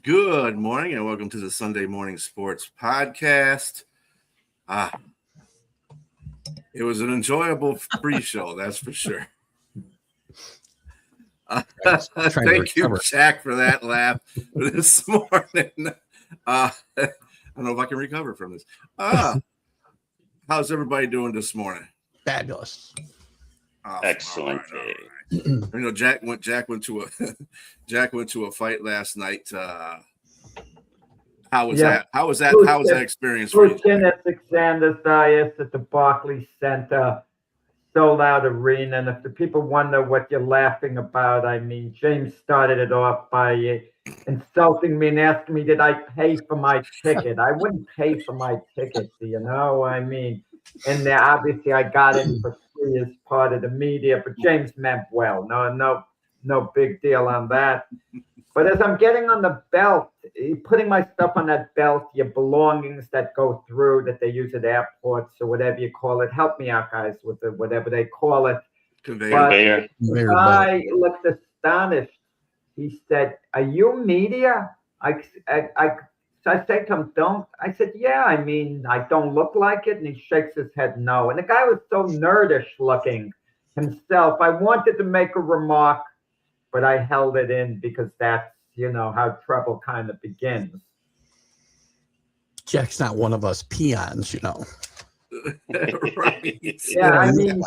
Good morning and welcome to the Sunday Morning Sports Podcast. It was an enjoyable pre-show, that's for sure. Thank you, Jack, for that laugh this morning. I don't know if I can recover from this. How's everybody doing this morning? Fabulous. Oh, excellent. All right. You know, Jack went to a fight last night. How was that? How was that experience for you? Alexander Zayas at the Barclays Center, sold out arena. And if the people wonder what you're laughing about, I mean, James started it off by insulting me and asking me, did I pay for my ticket? I wouldn't pay for my ticket, you know? I mean, and there, obviously I got in for free as part of the media, but James meant well. No big deal on that. But as I'm getting on the belt, putting my stuff on that belt, your belongings that go through that they use at airports or whatever you call it, help me out, guys, with whatever they call it. Conveyor. I looked astonished. He said, "Are you media?" I said to him, I said, yeah, I mean, I don't look like it. And he shakes his head no. And the guy was so nerdish looking himself. I wanted to make a remark, but I held it in because that's, you know, how trouble kind of begins. Jack's not one of us peons, you know. Right. Yeah, I mean,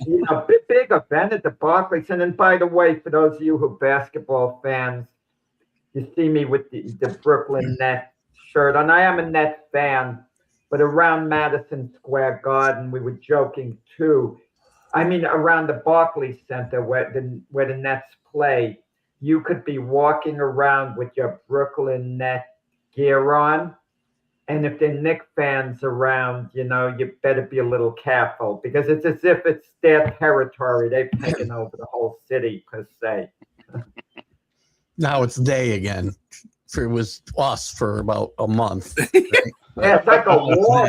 you know, big event at the Barclays. And then, by the way, for those of you who are basketball fans, you see me with the Brooklyn Nets shirt on. I am a Nets fan, but around Madison Square Garden, we were joking too. I mean, around the Barclays Center where the Nets play, you could be walking around with your Brooklyn Nets gear on. And if there are Knicks fans around, you know, you better be a little careful because it's as if it's their territory. They've taken over the whole city, per se. Now it's they again. It was us for about a month. Right? Yeah, it's like a war.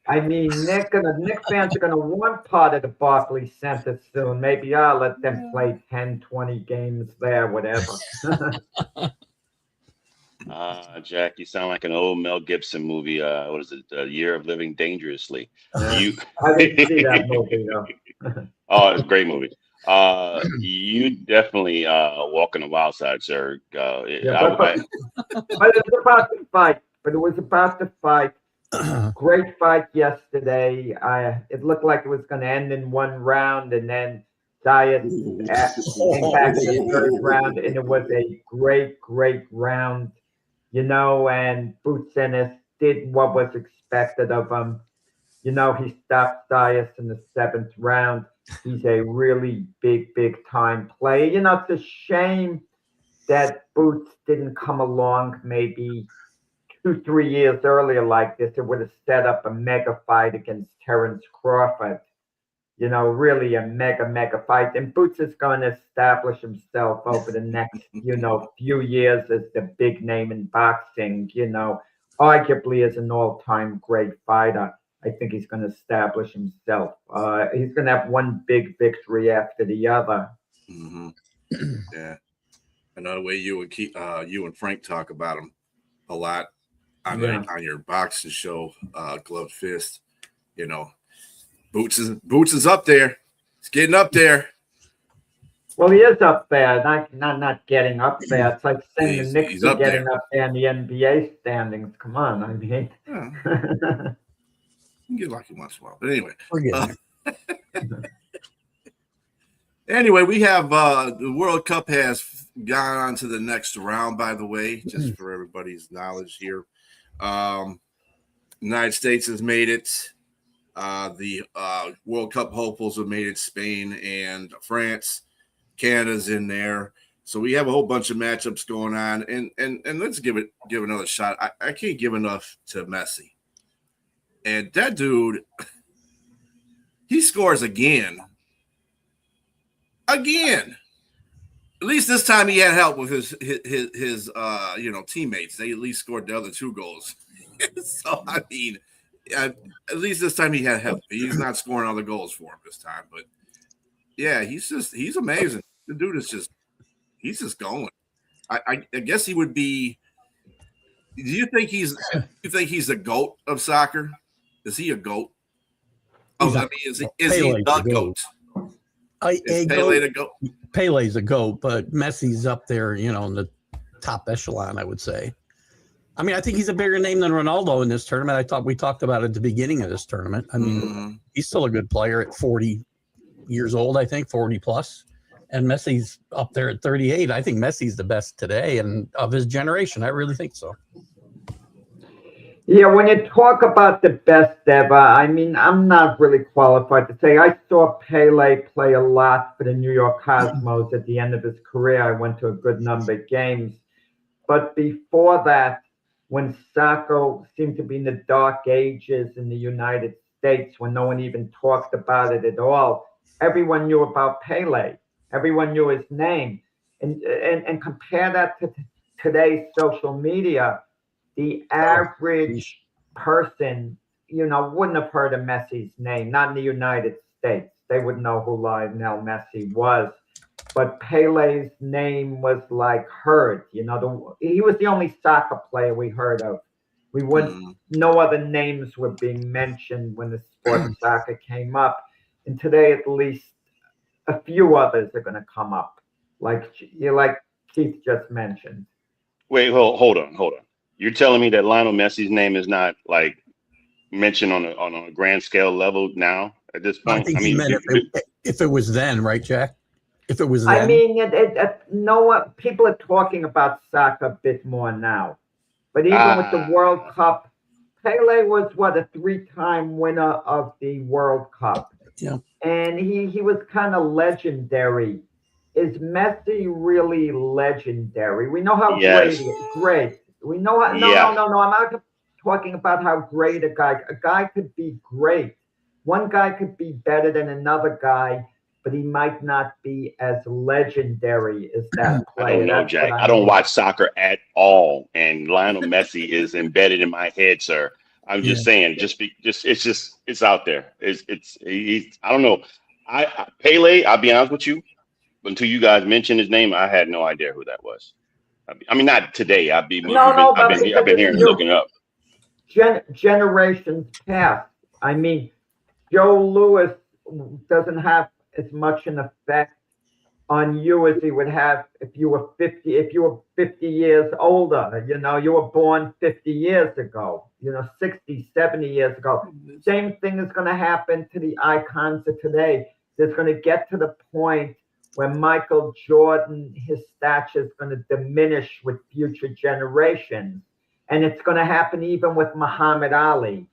I mean, Knicks fans are going to want part of the Barclays Center soon. Maybe I'll let them play 10, 20 games there, whatever. Jack, you sound like an old Mel Gibson movie. What is it? The Year of Living Dangerously. I didn't see that movie, though. Oh, it's a great movie. You definitely walk on the wild side, sir. But it was about to fight. But it was about to fight. Great fight yesterday. It looked like it was going to end in one round, and then Zayas came back in the third round, and it was a great round. You know, and Boots Ennis did what was expected of him. You know, he stopped Zayas in the seventh round. He's a really big time player. You know, it's a shame that Boots didn't come along maybe 2-3 years earlier like this. It would have set up a mega fight against Terrence Crawford. You know, really a mega fight. And Boots is going to establish himself over the next, you know, few years as the big name in boxing, you know, arguably as an all-time great fighter. I think he's going to establish himself. He's going to have one big victory after the other. Mm-hmm. Yeah. Another way you and Frank talk about him a lot on your boxing show, Glove Fist, you know. Boots is up there. It's getting up there. Well, he is up there, not getting up there. It's like saying the Knicks he's are up getting there. up there in the NBA standings. Come on, I mean. Yeah. You get lucky once in a while. But anyway. We're getting there. Anyway, we have the World Cup has gone on to the next round, by the way, just for everybody's knowledge here. United States has made it. The World Cup hopefuls have made it. Spain and France. Canada's in there. So we have a whole bunch of matchups going on. And let's give another shot. I can't give enough to Messi. And that dude, he scores again. Again. At least this time he had help with his teammates. They at least scored the other 2 goals. So I mean, at least this time he had help. He's not scoring other goals for him this time, but yeah, he's amazing. The dude is he's just going. I guess he would be. Do you think he's the GOAT of soccer? Is he a GOAT? Is he the GOAT? Is Pele the GOAT? Pele's a GOAT, but Messi's up there, in the top echelon, I would say. I mean, I think he's a bigger name than Ronaldo in this tournament. I thought we talked about it at the beginning of this tournament. I mean, he's still a good player at 40 years old, I think, 40 plus. And Messi's up there at 38. I think Messi's the best today and of his generation. I really think so. Yeah, when you talk about the best ever, I mean, I'm not really qualified to say. I saw Pele play a lot for the New York Cosmos at the end of his career. I went to a good number of games. But before that, when soccer seemed to be in the dark ages in the United States, when no one even talked about it at all, everyone knew about Pele. Everyone knew his name. And compare that to today's social media. The average person, wouldn't have heard of Messi's name, not in the United States. They wouldn't know who Lionel Messi was. But Pele's name was like heard. He was the only soccer player we heard of. We wouldn't, no other names were being mentioned when the sport of soccer came up. And today, at least, a few others are going to come up, like Keith just mentioned. Wait, hold on. You're telling me that Lionel Messi's name is not like mentioned on a grand scale level now at this point? I think he meant if it was then, right, Jack? If it was then. I mean, people are talking about soccer a bit more now, but even with the World Cup, Pele was a 3-time winner of the World Cup. Yeah, and he was kind of legendary. Is Messi really legendary? We know how great. We know how. No. I'm not talking about how great a guy could be great. One guy could be better than another guy, but he might not be as legendary as that player. I don't know, Jack. I don't watch soccer at all, and Lionel Messi is embedded in my head, sir. I'm just saying, it's out there. I don't know. Pele, I'll be honest with you, until you guys mentioned his name, I had no idea who that was. I mean, not today. I've been hearing, looking up. Generations past. I mean, Joe Louis doesn't have as much an effect on you as he would have if you were 50 years older. You were born 50 years ago, 60, 70 years ago. Same thing is going to happen to the icons of today. There's going to get to the point where Michael Jordan, his stature is going to diminish with future generations. And it's going to happen even with Muhammad Ali.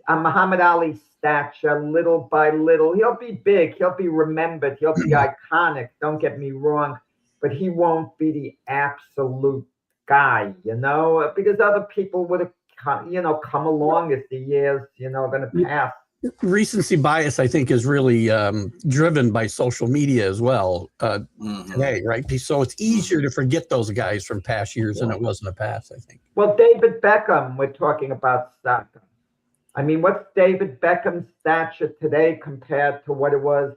Muhammad Ali's stature, little by little, he'll be big, he'll be remembered, he'll be iconic, don't get me wrong, but he won't be the absolute guy, because other people would have come along as the years, going to pass. Recency bias, I think, is really driven by social media as well today, right? So it's easier to forget those guys from past years than it was in the past, I think. Well, David Beckham, we're talking about soccer. I mean, what's David Beckham's stature today compared to what it was,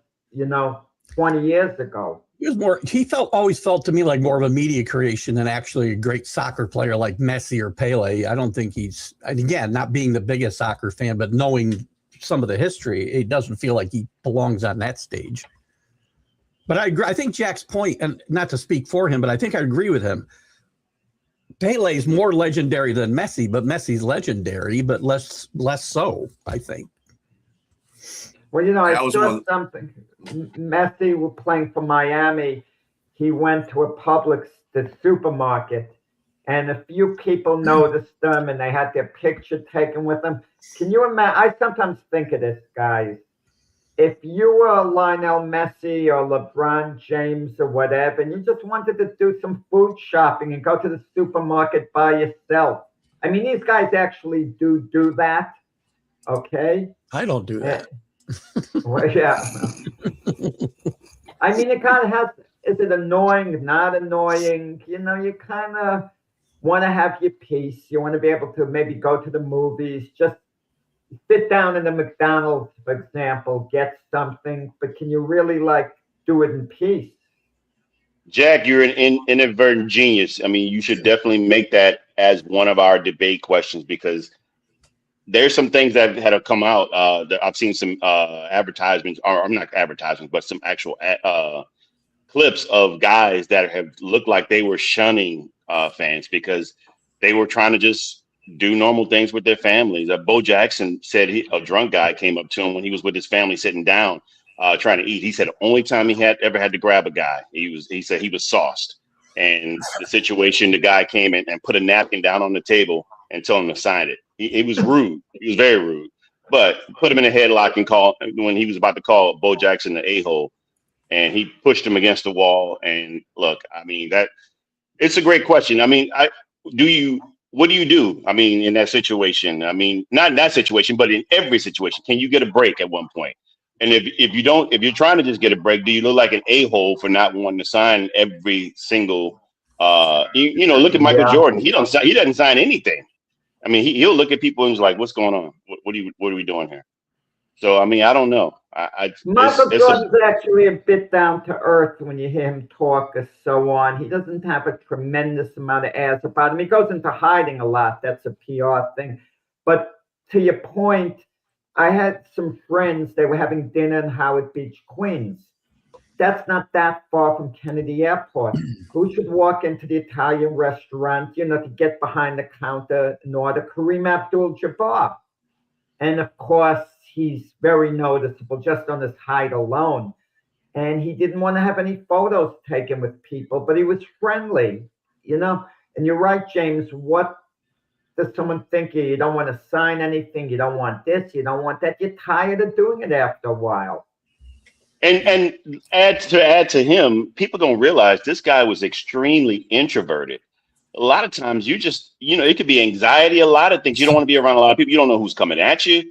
20 years ago? He always felt to me like more of a media creation than actually a great soccer player like Messi or Pele. I don't think again, not being the biggest soccer fan, but knowing some of the history, it doesn't feel like he belongs on that stage. But I agree. I think Jack's point, and not to speak for him, but I think I agree with him. Pele is more legendary than Messi, but Messi's legendary, but less so, I think. Well, I saw something. Messi was playing for Miami. He went to the supermarket, and a few people noticed them, and they had their picture taken with them. Can you imagine? I sometimes think of this, guys. If you were Lionel Messi or LeBron James or whatever, and you just wanted to do some food shopping and go to the supermarket by yourself. I mean, these guys actually do that. Okay. I don't do that. Well, yeah. I mean, it kind of has, is it annoying, not annoying? You kind of want to have your peace. You want to be able to maybe go to the movies, just sit down in the McDonald's, for example, get something, but can you really do it in peace? Jack, you're an inadvertent genius. I mean, you should definitely make that as one of our debate questions, because there's some things that have come out that I've seen some advertisements, or not advertisements, but some actual clips of guys that have looked like they were shunning fans because they were trying to just do normal things with their families. Bo Jackson said a drunk guy came up to him when he was with his family sitting down trying to eat. He said the only time he ever had to grab a guy, he said he was sauced. And the situation, the guy came in and put a napkin down on the table and told him to sign it. It was rude. He was very rude. But put him in a headlock and when he was about to call Bo Jackson the a-hole, and he pushed him against the wall. And look, I mean, it's a great question. I mean, what do you do? I mean, in that situation, I mean, not in that situation, but in every situation, can you get a break at one point? And if you're trying to just get a break, do you look like an a-hole for not wanting to sign every single, look at Michael Jordan. He doesn't sign anything. I mean, he'll look at people and he's like, what's going on? What are we doing here? So, I mean, I don't know. Michael Jordan's actually a bit down to earth when you hear him talk or so on. He doesn't have a tremendous amount of ass about him. He goes into hiding a lot. That's a PR thing. But to your point, I had some friends, they were having dinner in Howard Beach, Queens. That's not that far from Kennedy Airport. Who should walk into the Italian restaurant, to get behind the counter and order? Kareem Abdul-Jabbar. And of course, he's very noticeable just on his height alone. And he didn't want to have any photos taken with people, but he was friendly, And you're right, James. What does someone think of you? You don't want to sign anything. You don't want this. You don't want that. You're tired of doing it after a while. And add to him, people don't realize this guy was extremely introverted. A lot of times you just, it could be anxiety, a lot of things. You don't want to be around a lot of people. You don't know who's coming at you.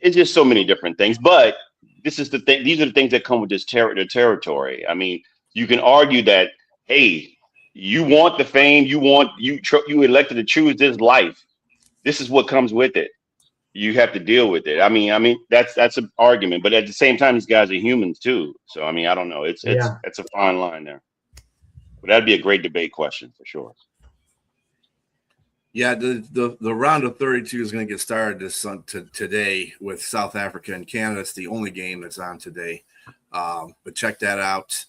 It's just so many different things. But this is the thing. These are the things that come with this territory. I mean, you can argue that, hey, you want the fame, you elected to choose this life. This is what comes with it. You have to deal with it. I mean, that's an argument. But at the same time, these guys are humans too. So I mean, I don't know. It's a fine line there. But that'd be a great debate question for sure. Yeah, the round of 32 is going to get started today with South Africa and Canada. It's the only game that's on today. But check that out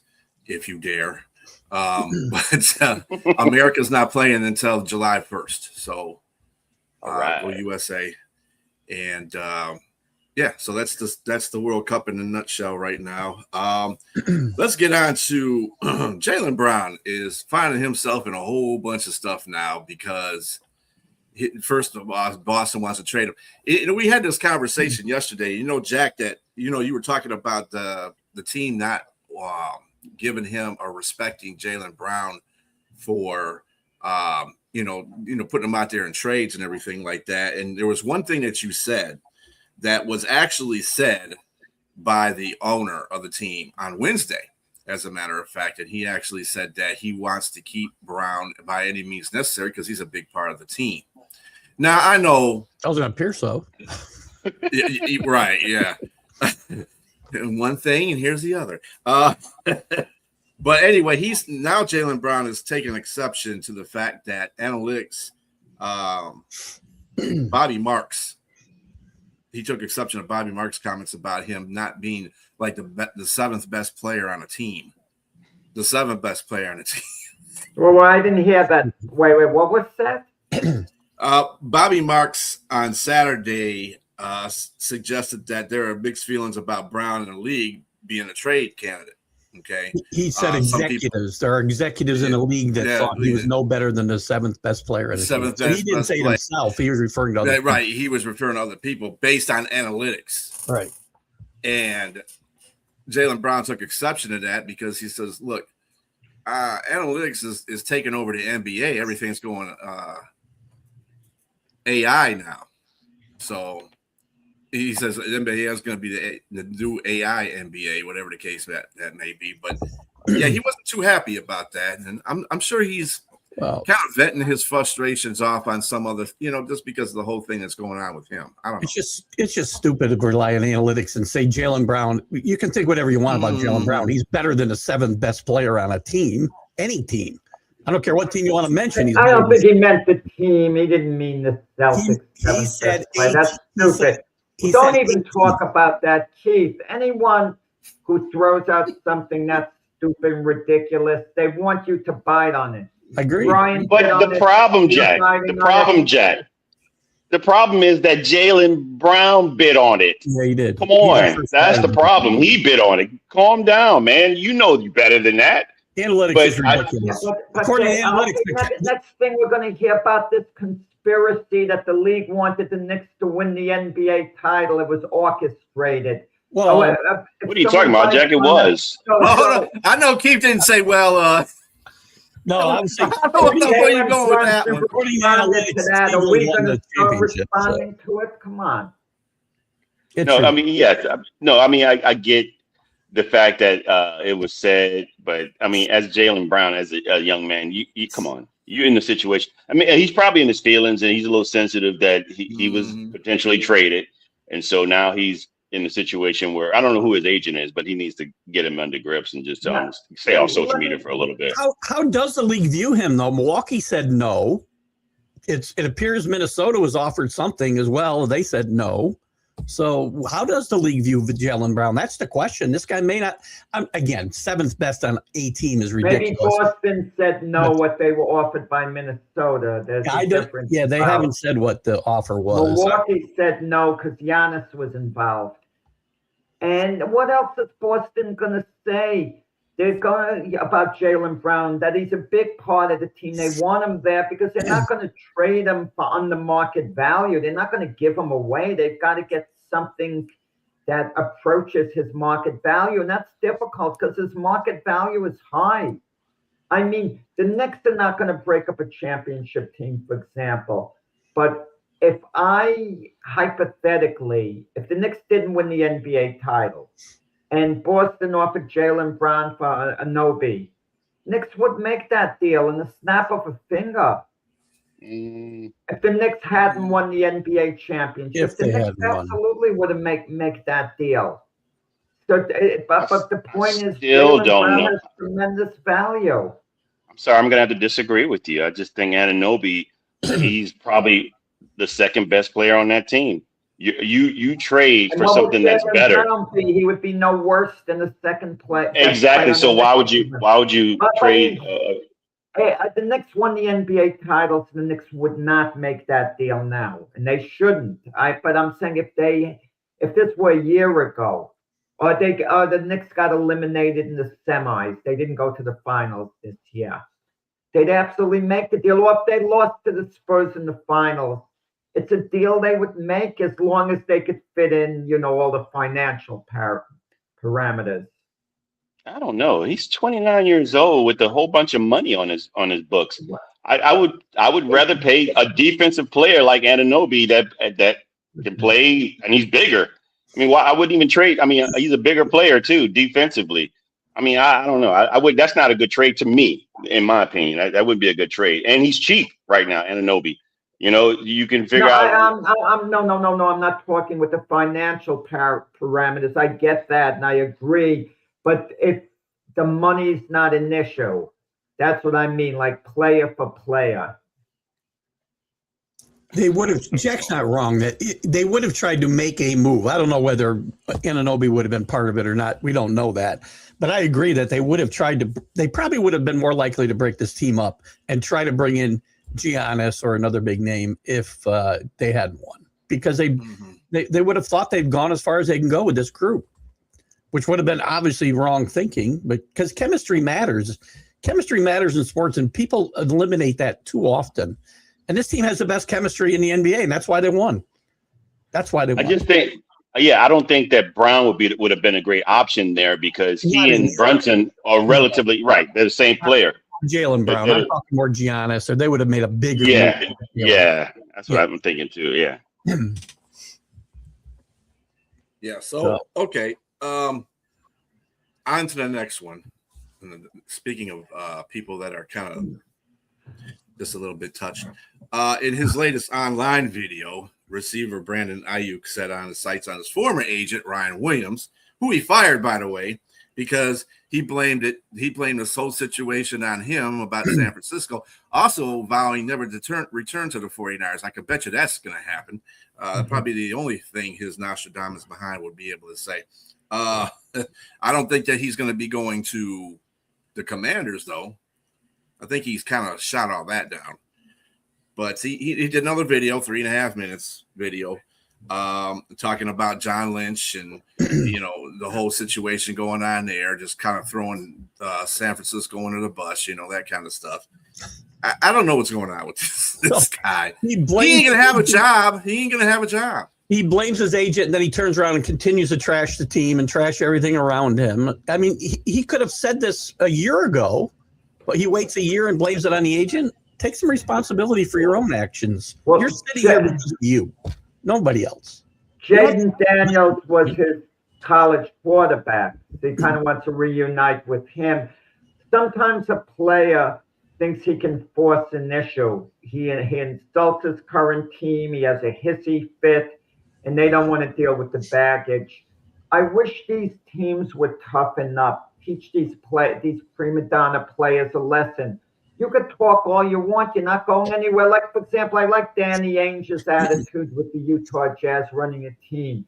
if you dare. But America's not playing until July 1st. So go USA. And so that's the World Cup in a nutshell right now. Let's get on to Jaylen Brown is finding himself in a whole bunch of stuff now because first of all, Boston wants to trade him. We had this conversation yesterday, Jack, that, you were talking about the team not giving him or respecting Jaylen Brown for, putting him out there in trades and everything like that. And there was one thing that you said that was actually said by the owner of the team on Wednesday, as a matter of fact, and he actually said that he wants to keep Brown by any means necessary because he's a big part of the team. Now, I know. I was going to appear so. Right, yeah. One thing, and here's the other. But anyway, Jaylen Brown is taking exception to the fact that analytics, Bobby Marks, he took exception to Bobby Marks' comments about him not being like the seventh best player on a team. The seventh best player on a team. Well, I didn't hear that. Wait, what was that? Bobby Marks on Saturday suggested that there are mixed feelings about Brown in the league being a trade candidate. Okay. He said executives. There are executives in the league that thought he was no better than the seventh best player in the team. So he didn't say it himself. He was referring to other people. Right. He was referring to other people based on analytics. Right. And Jaylen Brown took exception to that because he says, look, analytics is taking over the NBA. Everything's going AI now. So he says the NBA is going to be the new AI NBA, whatever the case that may be. But yeah, he wasn't too happy about that, and I'm sure he's kind of venting his frustrations off on some other, just because of the whole thing that's going on with him. I don't know. It's just stupid to rely on analytics and say Jaylen Brown. You can think whatever you want about Jaylen Brown. He's better than the seventh best player on a team, any team. I don't care what team you want to mention. I don't think he meant the team. He didn't mean the Celtics. He said that's stupid. Don't even talk about that, Keith. Anyone who throws out something that's stupid and ridiculous, they want you to bite on it. I agree. But the problem, Jack, the problem is that Jaylen Brown bid on it. Yeah, he did. Come on. That's the problem. He bid on it. Calm down, man. You know you better than that. Analytics is ridiculous. According to analytics, next thing we're going to hear about this conspiracy that the league wanted the Knicks to win the NBA title. It was orchestrated. Well, what are you talking about, Jack? It was. I know Keith didn't say, well, no, I was saying, I don't know where you're going with that one. According to analytics, are we going to start championship, responding to it? Come on. I mean, yes. No, I mean, I get the fact that it was said, but I mean, as Jaylen Brown, as a young man, you come on, you're in the situation. I mean, he's probably in his feelings, and he's a little sensitive that he was potentially traded, and so now he's in the situation where I don't know who his agent is, but he needs to get him under grips and just tell him stay off social media for a little bit. How does the league view him though? Milwaukee said no. It appears Minnesota was offered something as well. They said no. So how does the league view Jaylen Brown? That's the question. This guy may not. Again, seventh best on a team is ridiculous. Maybe Boston said no. What they were offered by Minnesota. There's a difference. Yeah, they haven't said what the offer was. Milwaukee said no because Giannis was involved. And what else is Boston going to say? They're going about Jaylen Brown that he's a big part of the team. They want him there because they're not going to trade him for under market value. They're not going to give him away. They've got to get something that approaches his market value, and that's difficult because his market value is high. I mean, the Knicks are not going to break up a championship team, for example, but if hypothetically, if the Knicks didn't win the NBA title and Boston offered Jaylen Brown for Anunoby, Knicks would make that deal in the snap of a finger. If the Knicks hadn't won the NBA championship, the Knicks absolutely would have make that deal. So, but the point is, Jaylen Brown has tremendous value. I'm sorry, I'm going to have to disagree with you. I just think Anunoby, he's probably the second best player on that team. You trade for something that's better. He would be no worse than the second player. Exactly. So why would you trade? The Knicks won the NBA title, so the Knicks would not make that deal now, and they shouldn't. But I'm saying if this were a year ago, or the Knicks got eliminated in the semis, they didn't go to the finals this year, they'd absolutely make the deal. Or if they lost to the Spurs in the finals, it's a deal they would make as long as they could fit in, all the financial parameters. I don't know. He's 29 years old with a whole bunch of money on his books. I would rather pay a defensive player like Anunoby that can play, and he's bigger. I mean, I wouldn't even trade. I mean, he's a bigger player too, defensively. I mean, I don't know. I would. That's not a good trade to me, in my opinion. That would be a good trade, and he's cheap right now, Anunoby. You can figure out. No. I'm not talking with the financial parameters. I get that, and I agree. But if the money's not an issue, that's what I mean, like player for player. They would have. Jack's not wrong. They would have tried to make a move. I don't know whether Anunoby would have been part of it or not. We don't know that. But I agree that they would have tried to. They probably would have been more likely to break this team up and try to bring in Giannis or another big name if they had one, because they would have thought they'd gone as far as they can go with this group, which would have been obviously wrong thinking. But because chemistry matters in sports, and people eliminate that too often. And this team has the best chemistry in the NBA, and that's why they won. I just think, I don't think that Brown would have been a great option there, because he and Brunson are relatively right. They're the same player. Jaylen Brown. I'm talking more Giannis, or they would have made a bigger. Yeah. That's what I'm thinking too. Yeah. Yeah. So okay. On to the next one. And speaking of people that are kind of just a little bit touched. In his latest online video, receiver Brandon Ayuk set on his sights on his former agent, Ryan Williams, who he fired, by the way, because he blamed this whole situation on him about San Francisco, also vowing never to return to the 49ers. I could bet you that's going to happen. Probably the only thing his Nostradamus behind would be able to say. I don't think that he's going to be going to the Commanders, though. I think he's kind of shot all that down. But he did another video, 3.5 minutes video, talking about John Lynch and, the whole situation going on there, just kind of throwing San Francisco under the bus, that kind of stuff. I don't know what's going on with this guy. He ain't going to have a job. He blames his agent, and then he turns around and continues to trash the team and trash everything around him. I mean, he could have said this a year ago, but he waits a year and blames it on the agent. Take some responsibility for your own actions. Well, you're sitting here because of you, nobody else. Jaden Daniels was his college quarterback. They kind of want to reunite with him. Sometimes a player thinks he can force an issue. He insults his current team. He has a hissy fit, and they don't want to deal with the baggage. I wish these teams would toughen up, teach these prima donna players a lesson. You could talk all you want. You're not going anywhere. Like, for example, I like Danny Ainge's attitude with the Utah Jazz running a team.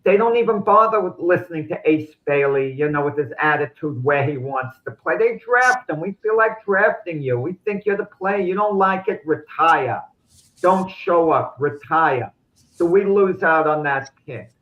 They don't even bother with listening to Ace Bailey, with his attitude where he wants to play. They draft him. We feel like drafting you. We think you're the player. You don't like it, retire. Don't show up, retire. So we lose out on that pick.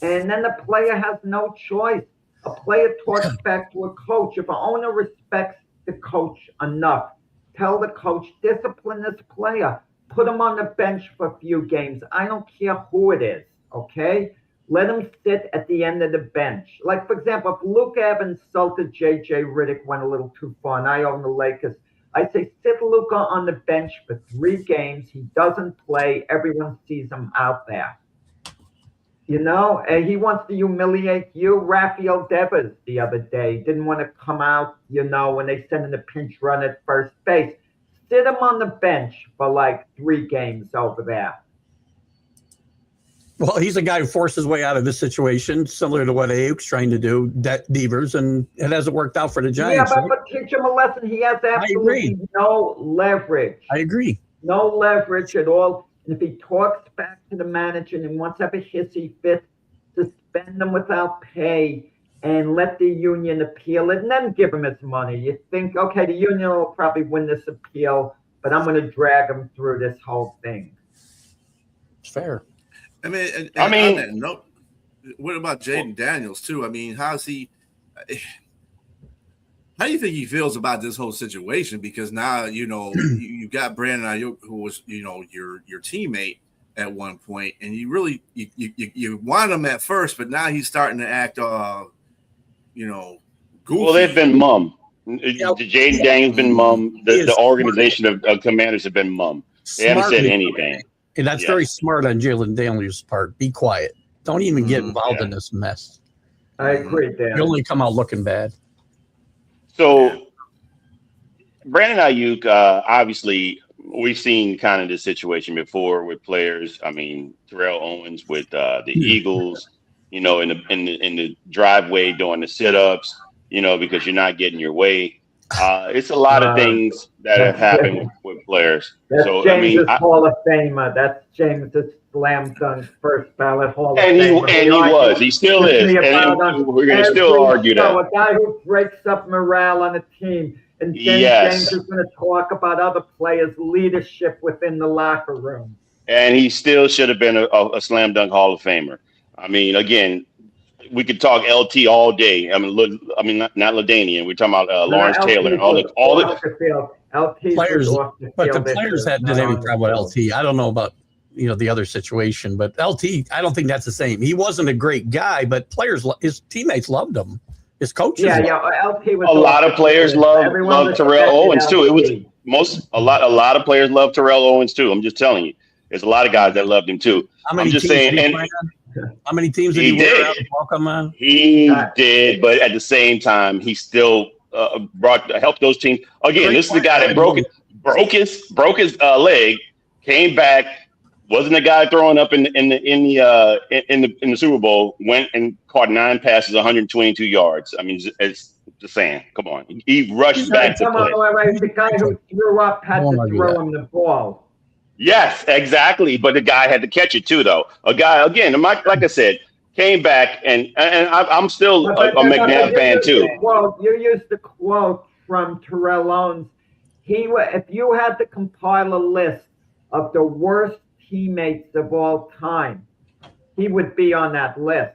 And then the player has no choice. A player talks back to a coach. If an owner respects the coach enough, tell the coach, discipline this player, put him on the bench for a few games. I don't care who it is, okay? Let him sit at the end of the bench. Like, for example, if Luke Evans insulted J.J. Riddick, went a little too far, and I own the Lakers, I say sit Luka on the bench for 3 games. He doesn't play. Everyone sees him out there. And he wants to humiliate you. Rafael Devers the other day didn't want to come out, when they send in a pinch run at first base. Sit him on the bench for like 3 games over there. Well, he's a guy who forced his way out of this situation, similar to what Ayuk's trying to do, Devers, and it hasn't worked out for the Giants. Yeah, but teach him a lesson. He has absolutely no leverage. I agree. No leverage at all. And if he talks back to the manager and wants to have a hissy fit, suspend him without pay and let the union appeal it and then give him his money. You think, okay, the union will probably win this appeal, but I'm going to drag him through this whole thing. It's fair. I mean, on that note, what about Jaden Daniels too? I mean, how's he? How do you think he feels about this whole situation? Because now you got Brandon Ayuk, who was your teammate at one point, and you really you wanted him at first, but now he's starting to act goofy. Well, they've been mum. Jaden Daniels been mum. The organization of Commanders have been mum. They haven't said anything. And that's very smart on Jalen Daniels' part. Be quiet. Don't even get involved in this mess. I agree, Dan. You only come out looking bad. So, Brandon Ayuk, obviously, we've seen kind of this situation before with players. I mean, Terrell Owens with the Eagles, in the driveway doing the sit-ups, because you're not getting your way. It's a lot of things that have happened with players. That's So James's Hall of Famer. That's James's slam dunk first ballot Hall of Famer. He still is, and we're going to still argue that. A guy who breaks up morale on a team, and then James is going to talk about other players' leadership within the locker room. And he still should have been a slam dunk Hall of Famer. I mean, again, we could talk LT all day. I mean, not LaDainian. We're talking about Lawrence Taylor and all the players. But the players didn't have any problem with LT. I don't know about the other situation, but LT, I don't think that's the same. He wasn't a great guy, but his teammates loved him. His coaches. LT was a lot of players loved Terrell Owens too. It was a lot of players love Terrell Owens too. I'm just telling you, there's a lot of guys that loved him too. I'm just saying. How many teams did he wear out? Welcome, man. He did, but at the same time, he still helped those teams. Again, this is the guy that broke his leg, came back, wasn't the guy throwing up in the Super Bowl, went and caught 9 passes, 122 yards. I mean, it's just saying, come on, he rushed back to play. The guy who threw up had to throw him the ball. Yes, exactly. But the guy had to catch it too, though. A guy, again, like I said, came back, and I'm still a McNabb fan too. You used the quote from Terrell Owens. If you had to compile a list of the worst teammates of all time, he would be on that list.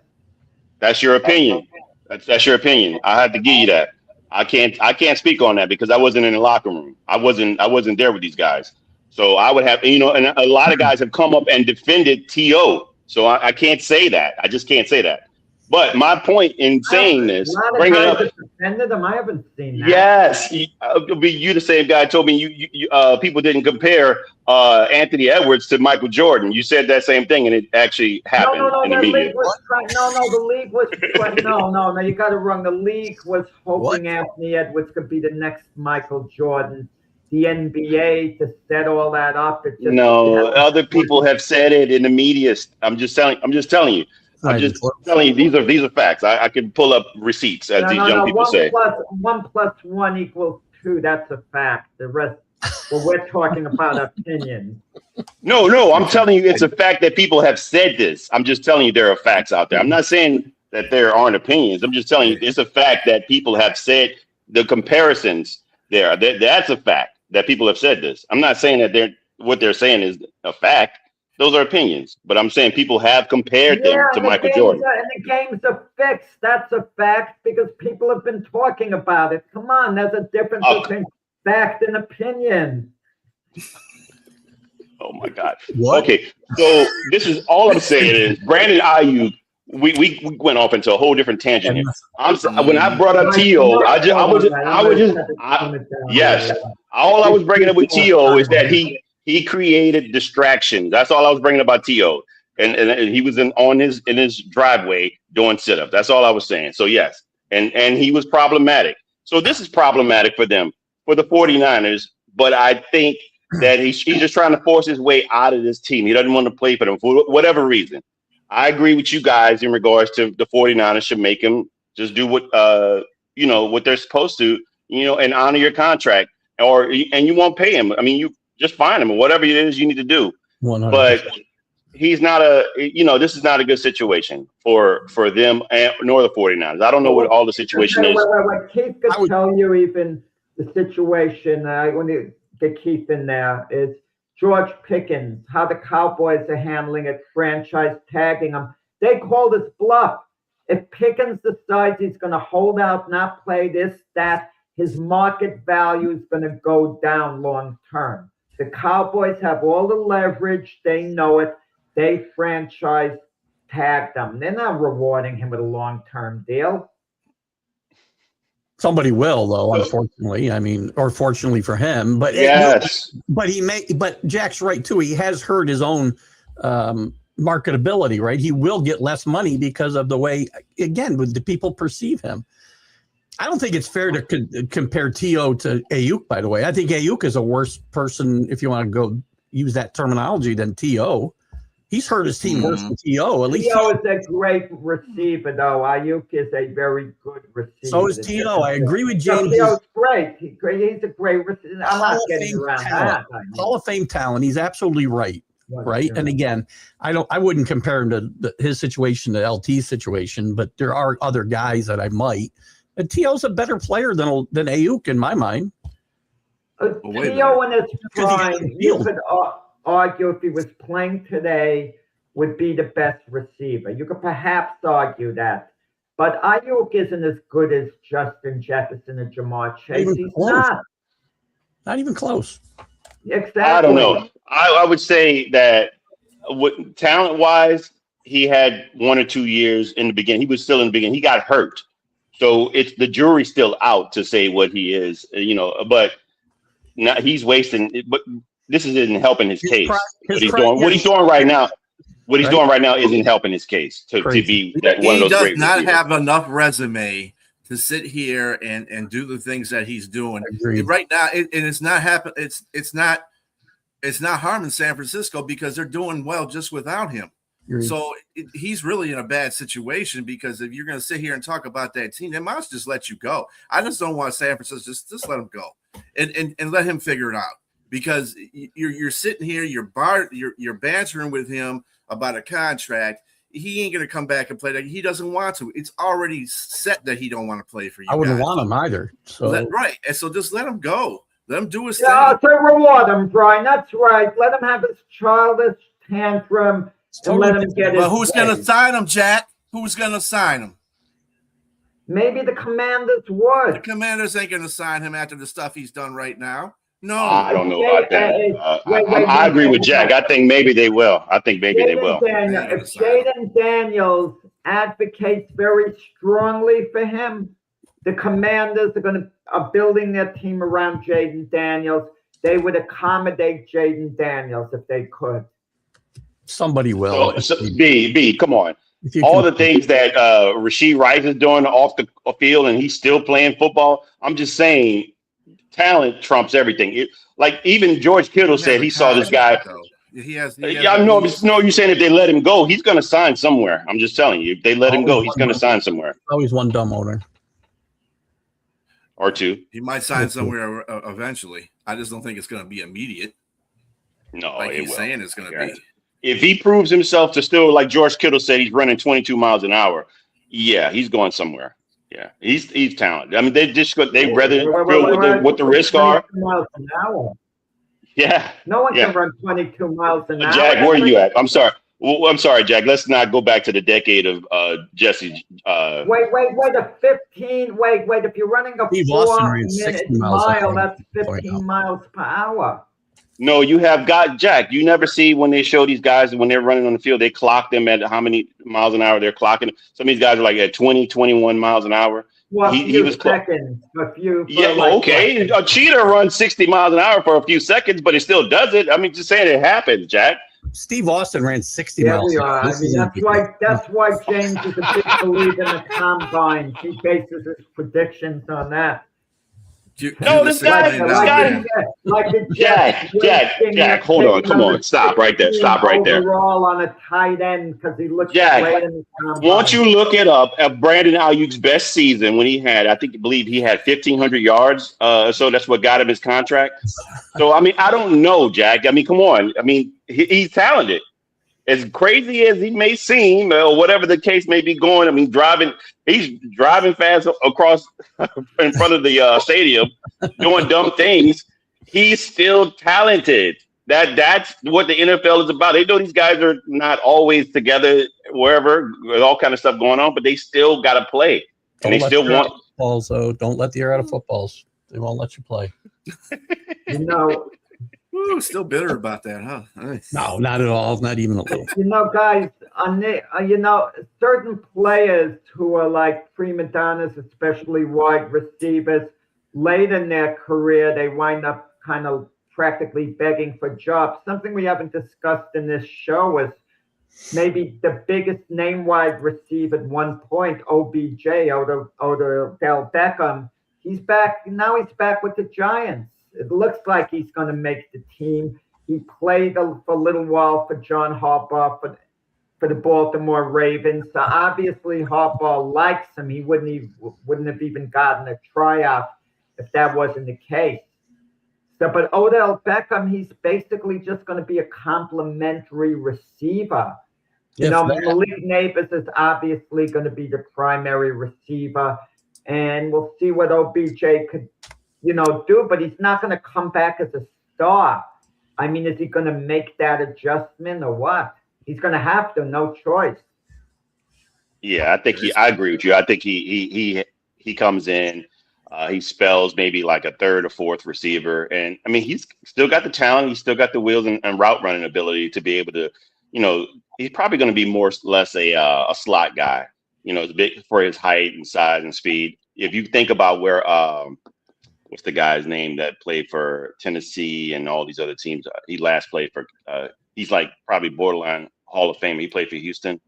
That's your opinion. That's your opinion. I have to give you that. I can't speak on that because I wasn't in the locker room. I wasn't there with these guys. So I would have, and a lot of guys have come up and defended T.O. So I can't say that. I just can't say that. But my point in saying this, bringing up, defended them. I haven't seen that. Yes, you the same guy told me you people didn't compare Anthony Edwards to Michael Jordan. You said that same thing, and it actually happened in the media. The league was no. You got it wrong. The league was hoping Anthony Edwards could be the next Michael Jordan. The NBA to set all that up. Other people have said it in the media. I'm just telling you. I'm just telling you. These are facts. I can pull up receipts, as these young people say. 1 + 1 = 2. That's a fact. The rest, we're talking about opinions. No. I'm telling you, it's a fact that people have said this. I'm just telling you, there are facts out there. I'm not saying that there aren't opinions. I'm just telling you, it's a fact that people have said the comparisons there. That's a fact. That people have said this. I'm not saying that what they're saying is a fact. Those are opinions. But I'm saying people have compared them to Michael Jordan. And the games are fixed. That's a fact because people have been talking about it. Come on, there's a difference between fact and opinion. Oh my God. What? Okay, so this is all I'm saying is Brandon Ayuk. We went off into a whole different tangent here. When I brought up T.O., all I was bringing up with T.O. is that he created distractions. That's all I was bringing about T.O. And he was in his driveway doing sit-ups. That's all I was saying. So yes, and he was problematic. So this is problematic for them, for the 49ers. But I think that he's just trying to force his way out of this team. He doesn't want to play for them for whatever reason. I agree with you guys in regards to the 49ers should make him just do what what they're supposed to, and honor your contract, and you won't pay him. I mean, you just fine him or whatever it is you need to do. 100%. But he's not this is not a good situation for them nor the 49ers. I don't know what all the situation is. Keith could tell you even the situation. When you get Keith in there is George Pickens, how the Cowboys are handling it, franchise tagging him. They called his bluff. If Pickens decides he's going to hold out, not play this, that, his market value is going to go down long term. The Cowboys have all the leverage. They know it. They franchise tagged him. They're not rewarding him with a long-term deal. Somebody will, though, unfortunately. I mean, or fortunately for him. But yes, but Jack's right too. He has hurt his own marketability, right? He will get less money because of the way, again, the people perceive him. I don't think it's fair to compare T.O. to Ayuk, by the way. I think Ayuk is a worse person, if you want to go use that terminology, than T.O. He's hurt his team worse than T.O. At least T.O. is a great receiver, though. Ayuk is a very good receiver. So is T.O. I agree with James. T.O. is great. He's a great. I'm not getting around that. Hall of Fame talent. He's absolutely right. Right. And again, I wouldn't compare him to his situation to LT's situation, but there are other guys that I might. And T.O.'s a better player than Ayuk in my mind. T.O. in his prime, you could argue if he was playing today, would be the best receiver. You could perhaps argue that. But Ayuk isn't as good as Justin Jefferson and Jamar Chase. He's not. Not even close. Exactly. I don't know. I would say that talent-wise, he had 1 or 2 years in the beginning. He was still in the beginning. He got hurt. So it's the jury's still out to say what he is, but now he's wasting. But this isn't helping his case. What he's doing right now isn't helping his case to be that one of those great receivers. He does not have enough resume to sit here and do the things that he's doing right now. And it's not happening. It's not harming San Francisco because they're doing well just without him. So he's really in a bad situation because if you're going to sit here and talk about that team, they might just let you go. I just don't want San Francisco just let him go and let him figure it out because you're sitting here, you're bantering with him about a contract. He ain't going to come back and play. He doesn't want to. It's already set that he don't want to play for you. I wouldn't want him either. So right, and so just let him go. Let him do his thing. Yeah, to reward him, Brian. That's right. Let him have his childish tantrum. Let him get well, who's going to sign him, Jack? Who's going to sign him? Maybe the Commanders would. The Commanders ain't going to sign him after the stuff he's done right now. No. I don't know about that. I agree with Jack. I think maybe they will. If Jaden Daniels advocates very strongly for him, the Commanders are building their team around Jaden Daniels. They would accommodate Jaden Daniels if they could. Somebody will. So B, come on. All the things that Rashee Rice is doing off the field and he's still playing football, I'm just saying talent trumps everything. Like even George Kittle said he saw this guy. You're saying if they let him go, he's going to sign somewhere. I'm just telling you. If they let him go, he's going to sign somewhere. Always one dumb owner. Or two. He might sign somewhere eventually. I just don't think it's going to be immediate. No, like he's saying it's going to be. If he proves himself to still, like George Kittle said, he's running 22 miles an hour. Yeah, he's going somewhere. Yeah, he's talented. I mean, they rather feel what the risks are. Miles an hour. Yeah. No one can run 22 miles an hour. Jack, where are you at? I'm sorry. Well, I'm sorry, Jack. Let's not go back to the decade of Jesse. Wait. A 15. Wait. If you're running a 4-minute mile, that's 15 miles per hour. No, you have got Jack. You never see when they show these guys when they're running on the field, they clock them at how many miles an hour they're clocking. Some of these guys are like at 20, 21 miles an hour. Well, he was seconds. Okay. A cheater runs 60 miles an hour for a few seconds, but it still does it. I mean, just saying it happens, Jack. Steve Austin ran 60 miles an hour. That's why James is a big believer in the combine. He bases his predictions on that. This guy. Jack, hold on. Come on. Stop right there. Overall on a tight end because he looks great in the combine. Won't you look it up at Brandon Ayuk's best season when he had, I believe he had 1,500 yards. So that's what got him his contract. So, I mean, I don't know, Jack. I mean, come on. I mean, he's talented. As crazy as he may seem, or whatever the case may be going, I mean, he's driving fast across in front of the stadium, doing dumb things. He's still talented. That's what the NFL is about. They know these guys are not always together wherever, with all kind of stuff going on, but they still got to play, and they still want footballs. So don't let the air out of footballs. They won't let you play. Ooh, still bitter about that, huh? Nice. No, not at all. Not even a little. Guys, certain players who are like prima donnas, especially wide receivers, late in their career, they wind up kind of practically begging for jobs. Something we haven't discussed in this show is maybe the biggest name wide receiver at one point, OBJ, Odell Beckham. He's back. Now he's back with the Giants. It looks like he's going to make the team. He played for a little while for John Harbaugh for the Baltimore Ravens. So obviously Harbaugh likes him. He wouldn't have even gotten a tryout. if that wasn't the case. So, but Odell Beckham, he's basically just going to be a complimentary receiver. You know, Malik Neighbors is obviously going to be the primary receiver, and we'll see what OBJ could, do, but he's not going to come back as a star. I mean, is he going to make that adjustment or what? He's going to have to, no choice. Yeah, I agree with you. I think he comes in, he spells maybe like a third or fourth receiver. And I mean, he's still got the talent. He's still got the wheels and route running ability to be able to, he's probably going to be more or less a slot guy, it's big for his height and size and speed. If you think about where, what's the guy's name that played for Tennessee and all these other teams? He last played for, he's like probably borderline Hall of Fame. He played for Houston.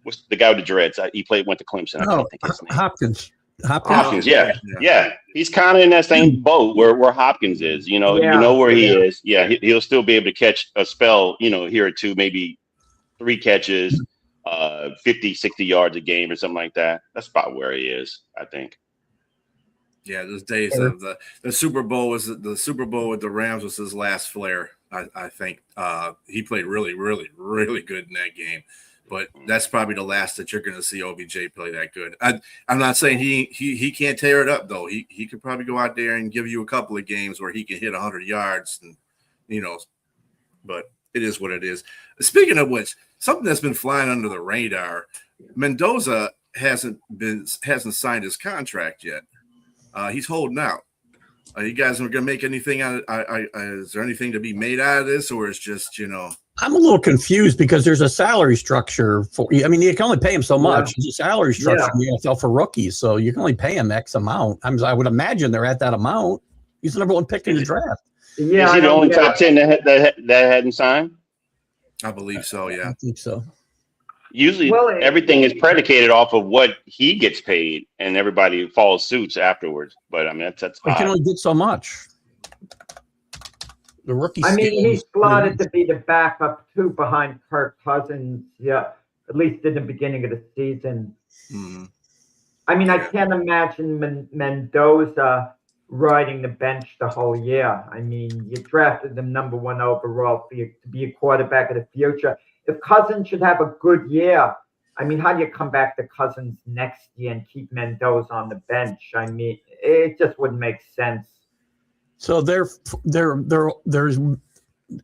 What's the guy with the dreads? Went to Clemson. I can't think his name. Hopkins. Yeah. He's kind of in that same boat where Hopkins is. You know where he is. Yeah, he'll still be able to catch a spell. Here or two, maybe 3 catches, 50, 60 yards a game or something like that. That's about where he is, I think. Yeah, those days of the Super Bowl with the Rams was his last flare. I think he played really, really, really good in that game. But that's probably the last that you're going to see OBJ play that good. I'm not saying he can't tear it up, though. He could probably go out there and give you a couple of games where he can hit 100 yards, and but it is what it is. Speaking of which, something that's been flying under the radar, Mendoza hasn't signed his contract yet. He's holding out. You guys are going to make anything out of is there anything to be made out of this, or is just, I'm a little confused because there's a salary structure you can only pay him so much. There's a salary structure in the NFL for rookies, so you can only pay him X amount. I would imagine they're at that amount. He's the number 1 pick in the draft. Yeah, is he the only top 10 that hadn't signed? I believe so. Yeah, I think so. Usually, everything is predicated off of what he gets paid, and everybody follows suits afterwards. But I mean, that's. He can only get so much. The rookie. He's slotted to be the backup too behind Kirk Cousins. Yeah, at least in the beginning of the season. Mm-hmm. I mean, I can't imagine Mendoza riding the bench the whole year. I mean, you drafted him number 1 overall to be a quarterback of the future. If Cousins should have a good year, I mean, how do you come back to Cousins next year and keep Mendoza on the bench? I mean, it just wouldn't make sense. So there's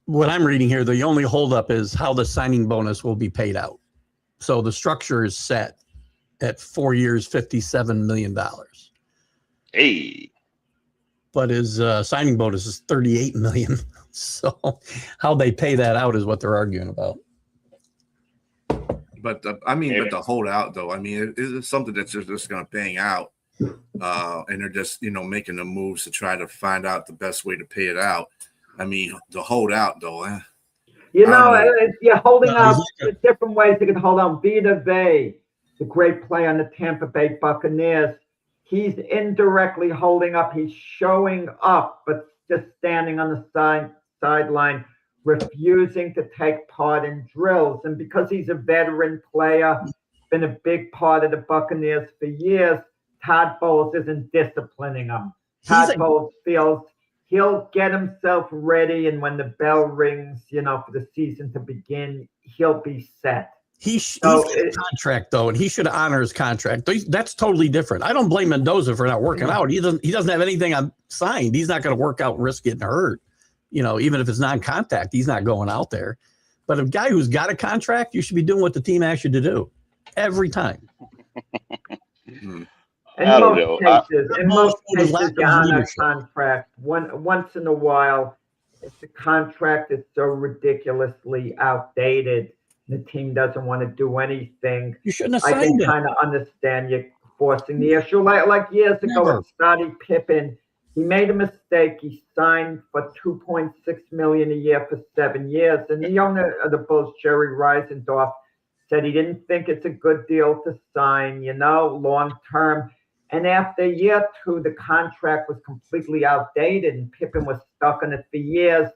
what I'm reading here. The only holdup is how the signing bonus will be paid out. So the structure is set at 4 years, $57 million. Hey. But his signing bonus is $38 million. So how they pay that out is what they're arguing about. But the holdout, though, I mean, it's something that's just going to bang out. And they're just, making the moves to try to find out the best way to pay it out. I mean, the holdout, though. You're holding out different ways you can hold on. Vita Vea, the great play on the Tampa Bay Buccaneers. He's indirectly holding up. He's showing up, but just standing on the sideline, refusing to take part in drills. And because he's a veteran player, been a big part of the Buccaneers for years, Todd Bowles isn't disciplining him. Todd Bowles feels he'll get himself ready, and when the bell rings, for the season to begin, he'll be set. He's got a contract, though, and he should honor his contract. That's totally different. I don't blame Mendoza for not working out. He doesn't have anything signed. He's not going to work out and risk getting hurt. Even if it's non-contact, he's not going out there. But a guy who's got a contract, you should be doing what the team asks you to do every time. In most cases, you're on a contract. Once in a while, if the contract is so ridiculously outdated, the team doesn't want to do anything. You shouldn't have signed it. I can kind of understand you forcing the issue. Like years ago with Scottie Pippen, he made a mistake. He signed for $2.6 million a year for 7 years, and the owner of the Bulls, Jerry Reisendorf, said he didn't think it's a good deal to sign, long term. And after year 2, the contract was completely outdated, and Pippen was stuck in it for years.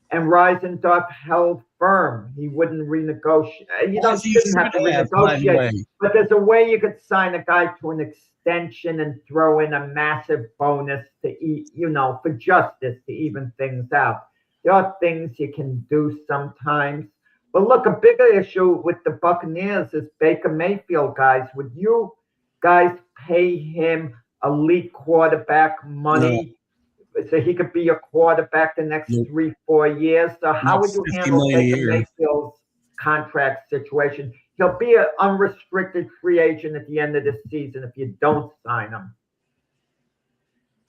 And Reisendorf held firm. He wouldn't renegotiate. You shouldn't have to renegotiate. But there's a way you could sign a guy to an extension and throw in a massive bonus to for justice to even things out. There are things you can do sometimes. But look, a bigger issue with the Buccaneers is Baker Mayfield, guys. Would you guys pay him elite quarterback money so he could be your quarterback the next 3-4 years? So how would you handle Baker Mayfield's contract situation? He'll be an unrestricted free agent at the end of the season if you don't sign him.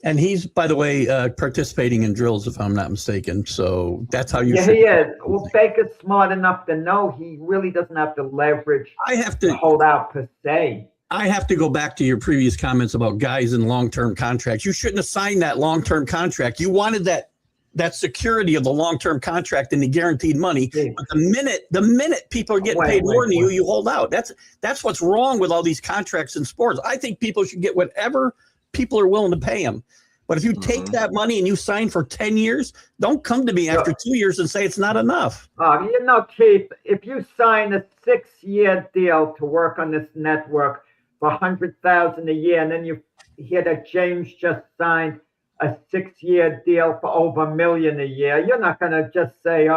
And he's, by the way, participating in drills, if I'm not mistaken. So that's how you. Yeah, he is. Well, Baker's smart enough to know he really doesn't have to leverage. to hold out per se. I have to go back to your previous comments about guys in long-term contracts. You shouldn't have signed that long-term contract. You wanted that security of the long-term contract and the guaranteed money. But the minute people are getting paid more than you, you hold out. That's what's wrong with all these contracts in sports. I think people should get whatever people are willing to pay them. But if you take that money and you sign for 10 years, don't come to me after 2 years and say it's not enough. Keith, if you sign a 6-year deal to work on this network for $100,000 a year, and then you hear that James just signed a 6-year deal for over $1 million a year, you're not going to just say,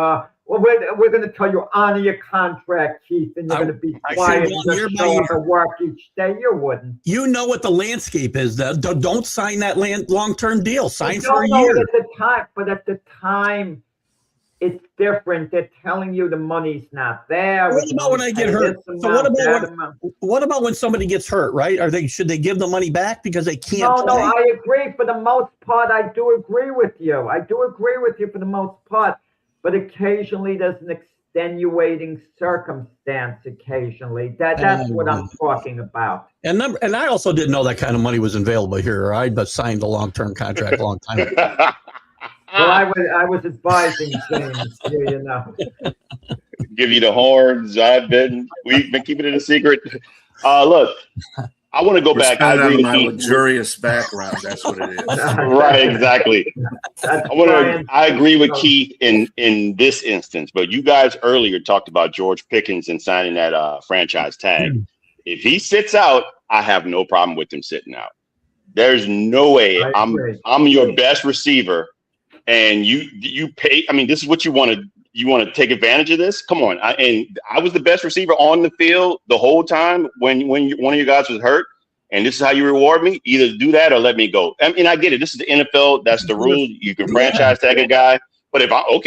we're going to tell you honor your contract, Keith, and you're going to be quiet and just show up at work each day. You wouldn't. You know what the landscape is. Don't sign that long-term deal. Sign for a year. At the time, it's different. They're telling you the money's not there. What about when I get hurt? So what about when somebody gets hurt, right? Should they give the money back because they can't play? No, I agree. For the most part, I do agree with you. For the most part. But occasionally there's an extenuating circumstance occasionally. That's what I'm talking about. And I also didn't know that kind of money was available here. I'd signed a long-term contract a long time ago. Well, I was advising James, you know. Give you the horns. We've been keeping it a secret. Look, I want to go back. I agree with my luxurious background. That's what it is. Right, exactly. I agree with Keith in this instance, but you guys earlier talked about George Pickens and signing that franchise tag. If he sits out, I have no problem with him sitting out. There's no way I'm your best receiver, and you pay. I mean, this is what you want to. You want to take advantage of this? Come on. I was the best receiver on the field the whole time when one of you guys was hurt. And this is how you reward me. Either do that or let me go. I mean, I get it. This is the NFL. That's the rule. You can franchise tag a guy. But if I'm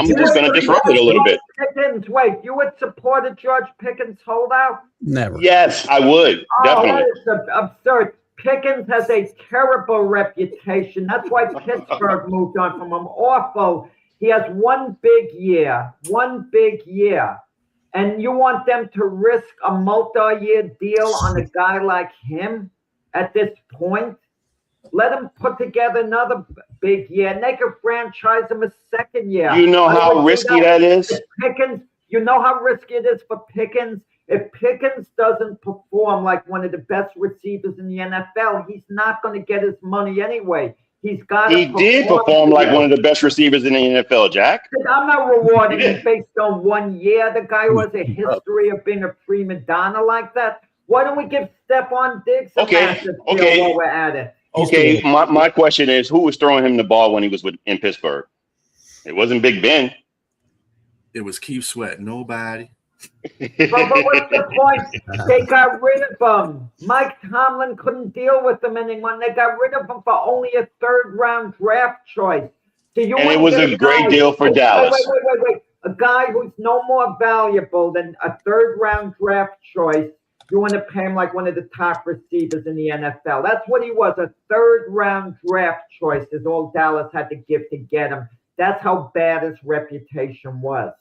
just going to disrupt it a little bit. Pickens, wait, you would support a George Pickens holdout? Never. Yes, I would. Definitely. That is absurd. Pickens has a terrible reputation. That's why Pittsburgh moved on from him. Awful. He has one big year, and you want them to risk a multi-year deal on a guy like him at this point? Let him put together another big year, and they can franchise him a second year. You know how risky that is? Pickens, you know how risky it is for Pickens? If Pickens doesn't perform like one of the best receivers in the NFL, he's not going to get his money anyway. He did perform like one of the best receivers in the NFL, Jack. I'm not rewarding him based on 1 year. The guy who has a history of being a prima donna like that. Why don't we give Stephon Diggs a massive deal while we're at it? Okay, my question is, who was throwing him the ball when he was in Pittsburgh? It wasn't Big Ben. It was Keith Sweat. Nobody. But what's the point? They got rid of him. Mike Tomlin couldn't deal with him anymore. They got rid of him for only a third-round draft choice. And it was a great deal for Dallas. Wait. A guy who's no more valuable than a third-round draft choice, you want to pay him like one of the top receivers in the NFL. That's what he was, a third-round draft choice is all Dallas had to give to get him. That's how bad his reputation was.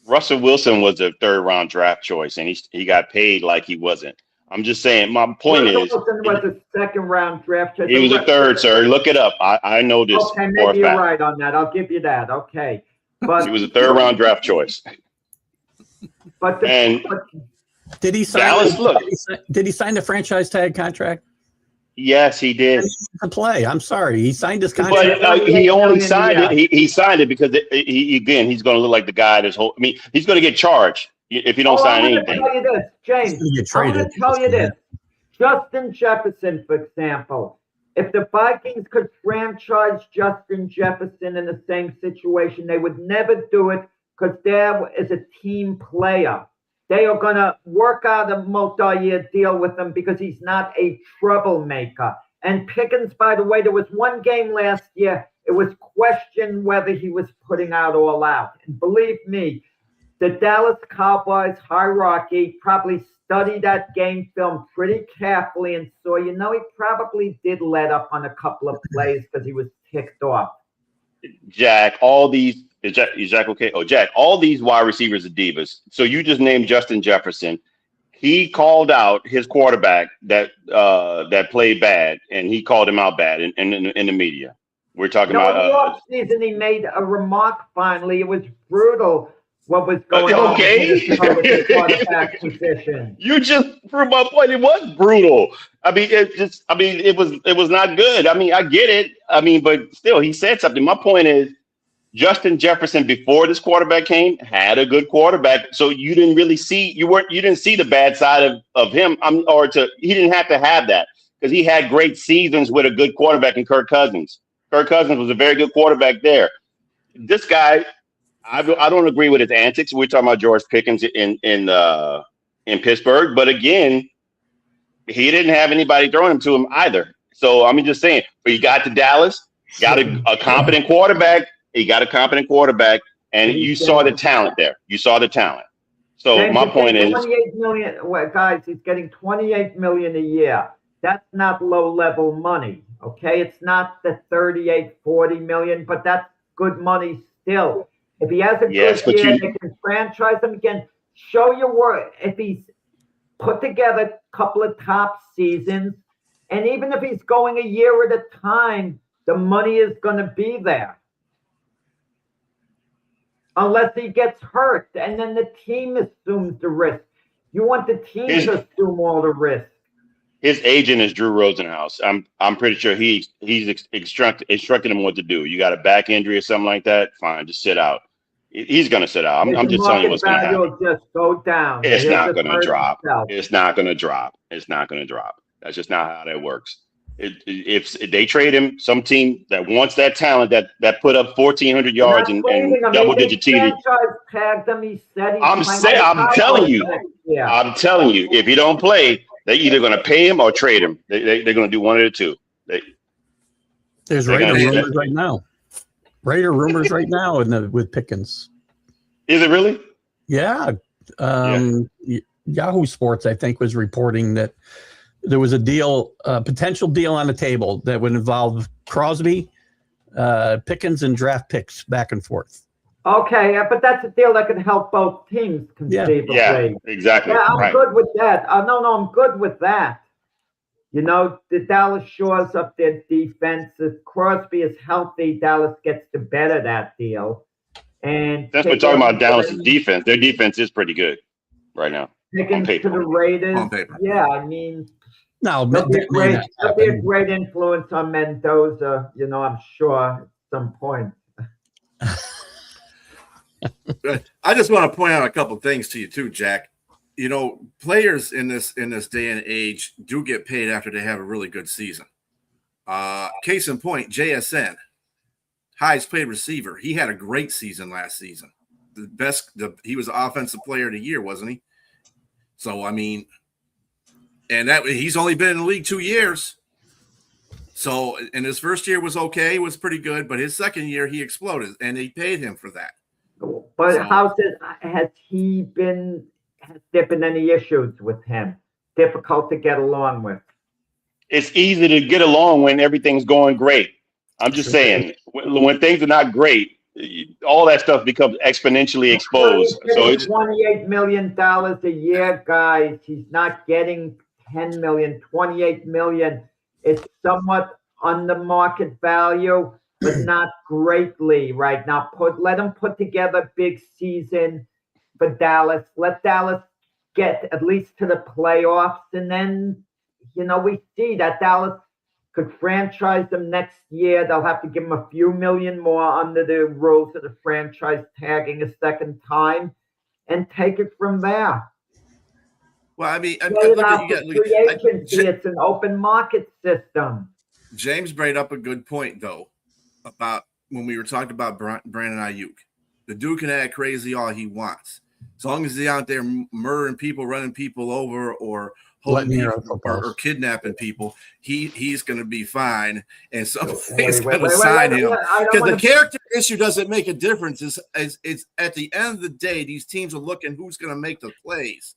Russell Wilson was a third-round draft choice, and he got paid like he wasn't. I'm just saying, my point is, Wilson was a second-round draft choice. He was a third, sir. Look it up. I know this. Okay, maybe you're right on that. I'll give you that. Okay, but he was a third-round draft choice. Did he sign? Dallas, did he sign the franchise tag contract? Yes, he did. To play. I'm sorry, he signed his contract. But he only signed it. He signed it because he's going to look like the guy that's whole. I mean, he's going to get charged if he don't sign anything. I'm going to tell you this, James. I'm going to tell you this. Justin Jefferson, for example. If the Vikings could franchise Justin Jefferson in the same situation, they would never do it because there is a team player. They are going to work out a multi-year deal with him because he's not a troublemaker. And Pickens, by the way, there was one game last year, it was questioned whether he was putting out all out. And believe me, the Dallas Cowboys hierarchy probably studied that game film pretty carefully and saw, he probably did let up on a couple of plays because he was ticked off. Jack, is Jack okay? Oh, Jack, all these wide receivers are divas. So you just named Justin Jefferson. He called out his quarterback that played bad, and he called him out bad in the media. We're talking about in the offseason, he made a remark finally. It was brutal what was going on with the quarterback position. You just proved my point. It was brutal. I mean, it was not good. I mean, I get it. I mean, but still, he said something. My point is, Justin Jefferson, before this quarterback came, had a good quarterback. So you didn't really see you didn't see the bad side of him. He didn't have to have that because he had great seasons with a good quarterback in Kirk Cousins. Kirk Cousins was a very good quarterback there. This guy, I don't agree with his antics. We're talking about George Pickens in Pittsburgh, but again, he didn't have anybody throwing him to him either. So I'm just saying, but he got to Dallas, got a competent quarterback. He got a competent quarterback, and you saw the talent there. You saw the talent. So James, my point is, $28 million. Well, guys, he's getting $28 million a year. That's not low-level money. Okay, it's not the 38, 40 million, but that's good money still. If he has a good year, they can franchise him again. Show your work. If he's put together a couple of top seasons, and even if he's going a year at a time, the money is going to be there. Unless he gets hurt, and then the team assumes the risk. You want the team to assume all the risk. His agent is Drew Rosenhaus. I'm pretty sure he's instructing him what to do. You got a back injury or something like that? Fine, just sit out. He's going to sit out. I'm just telling you what's going to happen. Will just go down. It's not going to drop. It's not going to drop. It's not going to drop. That's just not how that works. If they trade him, some team that wants that talent that put up 1,400 yards and double-digit TD. I'm telling you, if you don't play, they're either going to pay him or trade him. They're going to do one of the two. There's Raider rumors right now. Raider rumors right now with Pickens. Is it really? Yeah. Yahoo Sports, I think, was reporting that there was a potential deal on the table that would involve Crosby, Pickens, and draft picks back and forth. Okay, but that's a deal that can help both teams conceivably. Yeah, exactly. Yeah, I'm good with that. No, I'm good with that. The Dallas shores up their defense. If Crosby is healthy, Dallas gets to better that deal. And that's what we're talking about. Dallas' defense. Their defense is pretty good right now. Pickens to the Raiders. On paper. Yeah, I mean, no, there'll be a great influence on Mendoza. I'm sure at some point. I just want to point out a couple things to you too, Jack. Players in this day and age do get paid after they have a really good season. Case in point, JSN, highest paid receiver. He had a great season last season. He was the offensive player of the year, wasn't he? So I mean, and that he's only been in the league 2 years. So, and his first year was okay, was pretty good, but his second year he exploded, and they paid him for that. But has there been any issues with him? Difficult to get along with? It's easy to get along when everything's going great. I'm just saying, when things are not great, all that stuff becomes exponentially exposed. So it's $28 million a year, guys. He's not getting $10 million, $28 million. It's somewhat under market value, but not greatly right now. Let him put together a big season for Dallas. Let Dallas get at least to the playoffs, and then we see that Dallas could franchise them next year. They'll have to give him a few million more under the rules of the franchise tagging a second time, and take it from there. Well, I mean, Play it look out at you for got free agency. It's an open market system. James brought up a good point though about when we were talking about Brandon Ayuk. The dude can act crazy all he wants, as long as he's out there murdering people, running people over, or holding people, or kidnapping people. He's going to be fine, and somebody's going to sign him because the character issue doesn't make a difference. It's at the end of the day, these teams are looking who's going to make the plays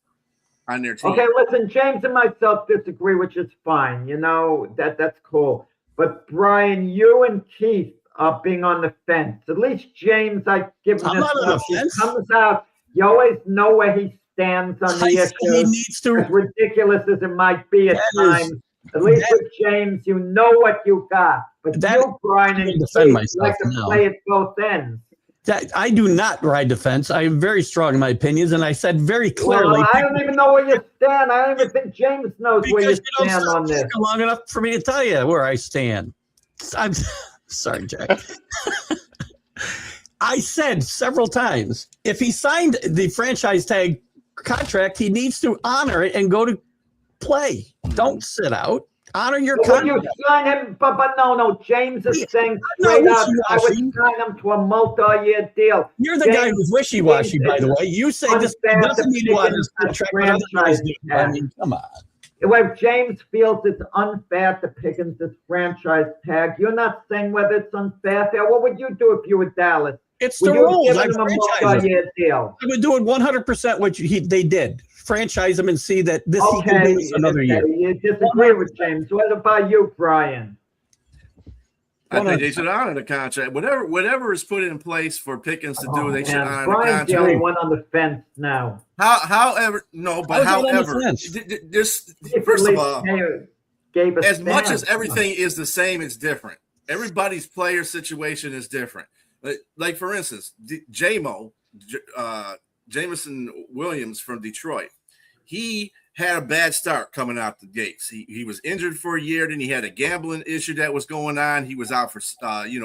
on their team. Okay, listen, James and myself disagree, which is fine. You know, that's cool. But Brian, you and Keith are being on the fence. At least James, I give him this. He comes out. You always know where he stands on the issue. He needs to. As ridiculous as it might be at times. At least with James, you know what you got. But you, Brian, and Keith like to play at both ends. I do not ride the fence. I am very strong in my opinions, and I said very clearly. Well, I don't even know where you stand. I don't even think James knows where you stand on this. Long enough for me to tell you where I stand. I'm sorry, Jack. I said several times, if he signed the franchise tag contract, he needs to honor it and go to play. Don't sit out. Honor your contract. Would you sign him? But no. James is saying straight up, I would sign him to a multi-year deal. You're the guy who's wishy-washy, by the way. You say this doesn't mean you want his contract. I mean, come on. Well, James feels it's unfair to Pickens this franchise tag. You're not saying whether it's unfair. What would you do if you were Dallas? It's the rules. I deal. I would do it 100% what they did. Franchise him and see that this he can do this another year. You disagree with James. What about you, Brian? I think they should honor the contract. Whatever is put in place for Pickens to do, they should honor Brian's the contract. The only one on the fence now. However, this first of all, as much as everything is the same, it's different. Everybody's player situation is different. Like for instance, Jameson Williams from Detroit. He had a bad start coming out the gates. He was injured for a year. Then he had a gambling issue that was going on. He was out for 8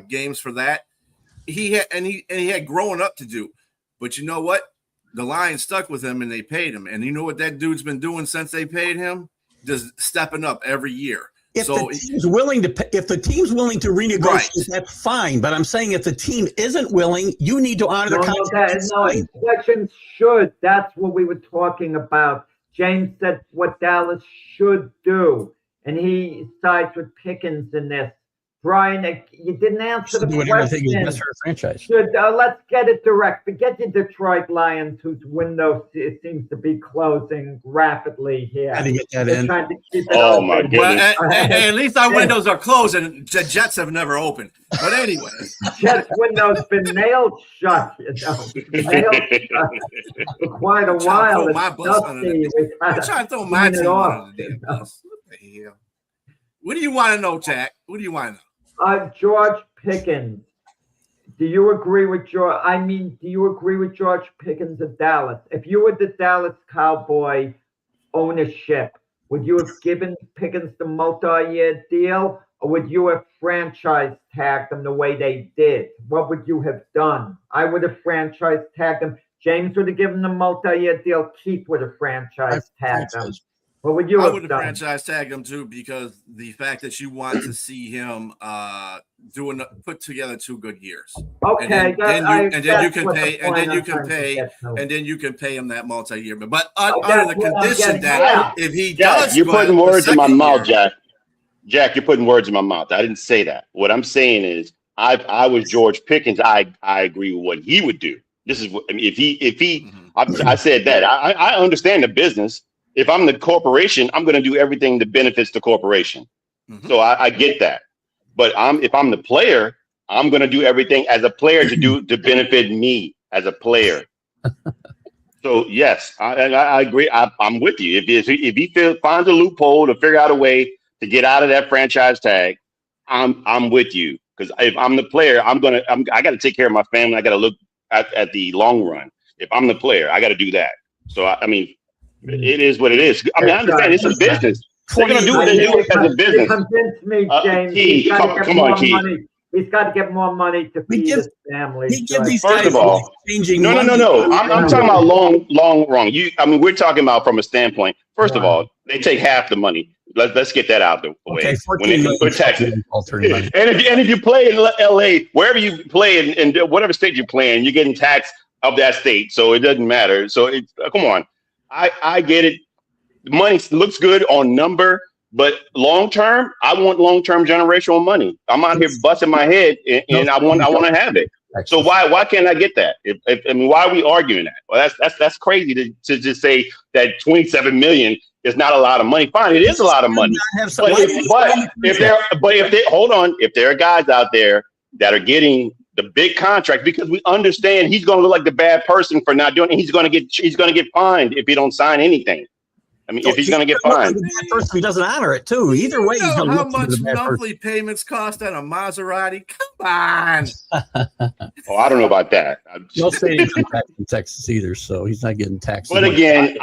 games for that. He had growing up to do. But you know what? The Lions stuck with him and they paid him. And you know what that dude's been doing since they paid him? Just stepping up every year. If the team's willing to renegotiate, that's fine. But I'm saying if the team isn't willing, you need to honor the contract. Questions should. That's what we were talking about. James said what Dallas should do, and he sides with Pickens in this. Brian, you didn't answer the question. Best for a franchise. Let's get it direct. Forget the Detroit Lions, whose window seems to be closing rapidly here. How to get that in? Trying to keep it open. My goodness! Well, at least our windows are closing. The Jets have never opened. But anyway, Jets window's been nailed shut. Nailed shut for quite a while. I'm trying to throw my team under the bus. What the hell? What do you want to know, Jack? What do you want to know? George Pickens. Do you agree with George? Do you agree with George Pickens of Dallas? If you were the Dallas Cowboy ownership, would you have given Pickens the multi-year deal, or would you have franchise tagged them the way they did? What would you have done? I would have franchise tagged them. James would have given them a multi-year deal. Keith would have franchise tagged them. What would you have done? I would have franchise tagged him too, because the fact that you want to see him put together 2 good years. Okay, and then you can pay him that multi-year. But under the condition that if he does, you're putting words in my mouth, Jack. Jack, you're putting words in my mouth. I didn't say that. What I'm saying is, I was George Pickens. I agree with what he would do. This is what I mean. I said that. I understand the business. If I'm the corporation, I'm going to do everything that benefits the corporation. Mm-hmm. So I get that. But if I'm the player, I'm going to do everything as a player to benefit me as a player. So yes, I agree. I'm with you. If he finds a loophole to figure out a way to get out of that franchise tag, I'm with you. Because if I'm the player, I got to take care of my family. I got to look at the long run. If I'm the player, I got to do that. So it is what it is. I understand it's a business. They're going to do what they do as a business. You convinced me, James. Come on, Keith. He's got to get more money to feed his family. He give these First guys of all, changing. no. I'm talking about long wrong. We're talking about from a standpoint. First of all, they take half the money. Let's get that out the way. Okay, when they put taxes. Money. And if you play in LA, wherever you play in whatever state you play in, you're getting taxed of that state. So it doesn't matter. So come on. I get it. The money looks good on number. But long term, I want long term generational money. I'm out here busting my head, and I want to have it. So why can't I get that? Why are we arguing that? Well, that's crazy to just say that 27 million is not a lot of money. Fine, it is a lot of money. But if there are guys out there that are getting the big contract, because we understand he's going to look like the bad person for not doing it. He's going to get fined if he don't sign anything. If he's going to get fined. First, he doesn't honor it, too. Either way, he's going to how much monthly payments cost on a Maserati? Come on. I don't know about that. No state income tax in Texas either, so he's not getting taxed. But again,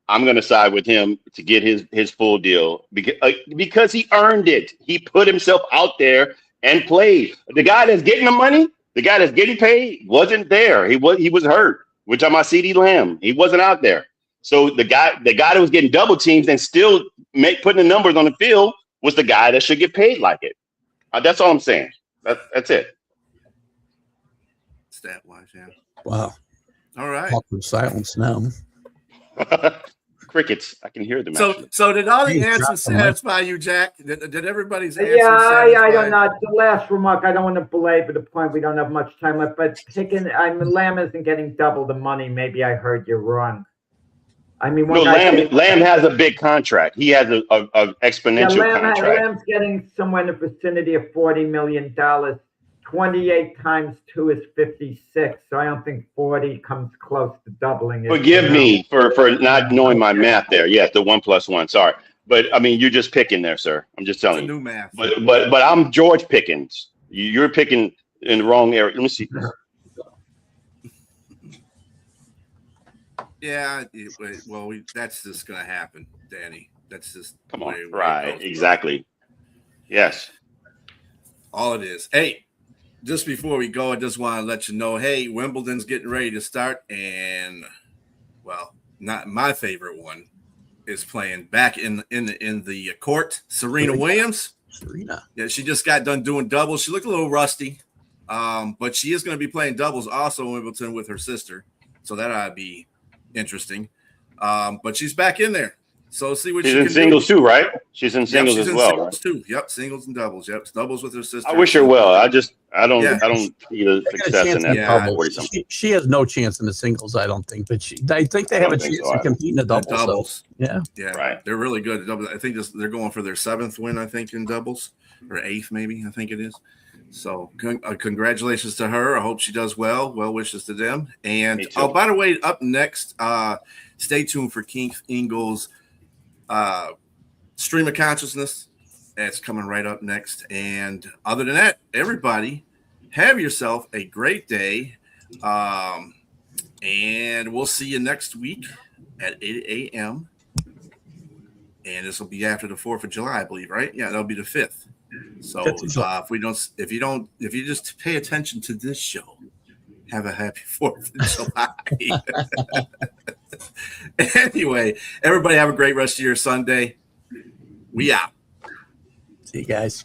I'm going to side with him to get his full deal because he earned it. He put himself out there and played. The guy that's getting the money, the guy that's getting paid, wasn't there. He was hurt. We're talking about CD Lamb. He wasn't out there. So the guy that was getting double teams and still putting the numbers on the field was the guy that should get paid like it. That's all I'm saying. That's it. Stat wise, yeah. Wow. All right. Awkward silence now. Crickets. I can hear them. So did all the answers satisfy you, Jack? Did everybody's answers? Yeah, satisfy? I don't know. The last remark, I don't want to belabor the point. We don't have much time left, but Lamb isn't getting double the money. Maybe I heard you wrong. Lamb has a big contract. He has a exponential contract. Lamb's getting somewhere in the vicinity of $40 million. 28 times 2 is 56. So I don't think 40 comes close to doubling it. Forgive me for not knowing my math there. Yes, the 1 + 1. Sorry. But you're just picking there, sir. I'm just telling you. New math. But I'm George Pickens. You're picking in the wrong area. Let me see. Yeah, well, that's just gonna happen, Danny. That's just come on, right? Exactly. Yes. All it is. Hey, just before we go, I just want to let you know, hey, Wimbledon's getting ready to start, and not my favorite one is playing back in the court. Serena Williams. Yeah, she just got done doing doubles. She looked a little rusty, but she is going to be playing doubles also in Wimbledon with her sister, so that ought to be interesting. But she's back in there. So see what she's in singles too, right? She's in singles as well. Singles too. Yep, singles and doubles. Yep, doubles with her sister. I wish her well. I don't see the success in that. She has no chance in the singles, I don't think. But I think they have a chance to compete in the doubles. So. Yeah, right. They're really good. I think they're going for their 7th win. I think in doubles or 8th, maybe. I think it is. So congratulations to her. I hope she does well. Well wishes to them. And by the way, up next, stay tuned for Keith Ingles' Stream of Consciousness. That's coming right up next. And other than that, everybody have yourself a great day. And we'll see you next week at 8 a.m. And this will be after the 4th of July, I believe, right? Yeah, that'll be the 5th. So if you just pay attention to this show, have a happy 4th of July. Anyway, everybody have a great rest of your Sunday. We out. See you guys.